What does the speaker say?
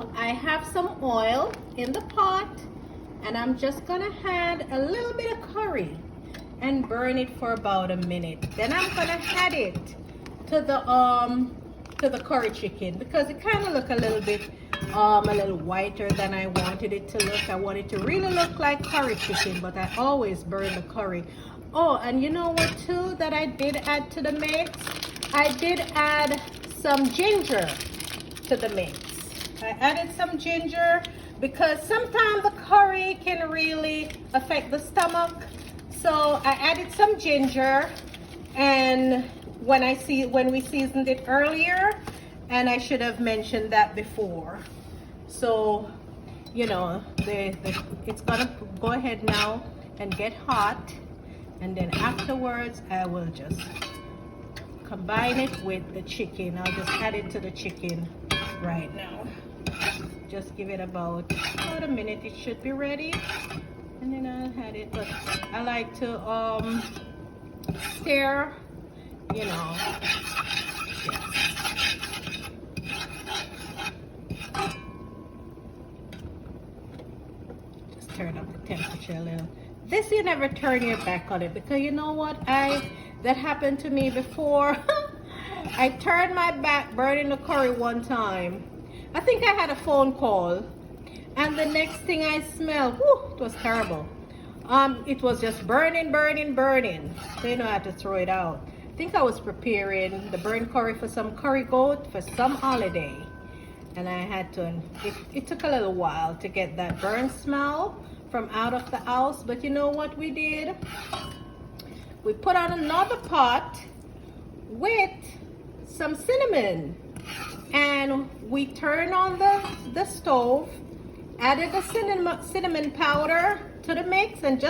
So I have some oil in the pot, and I'm just gonna add a little bit of curry and burn it for about a minute. Then I'm gonna add it to the curry chicken, because it kind of look a little whiter than I wanted it to look. I want it to really look like curry chicken, but I always burn the curry. Oh, and you know what too that I did add to the mix? I did add some ginger to the mix. I added some ginger because sometimes the curry can really affect the stomach. So I added some ginger, and when we seasoned it earlier, and I should have mentioned that before. So, you know, it's gonna go ahead now and get hot, and then afterwards I will just combine it with the chicken. I'll just add it to the chicken right now. Just give it about a minute. It should be ready, and then I'll add it. But I like to stir, you know. Just turn up the temperature a little. This, you never turn your back on it, because you know what, that happened to me before. I turned my back burning the curry one time. I think I had a phone call, and the next thing I smelled, whew, it was terrible. It was just burning. So you know, I had to throw it out. I think I was preparing the burnt curry for some curry goat for some holiday, and I had to, it took a little while to get that burnt smell from out of the house. But you know what we did? We put on another pot with some cinnamon, and we turned on the stove, added the cinnamon powder to the mix, and just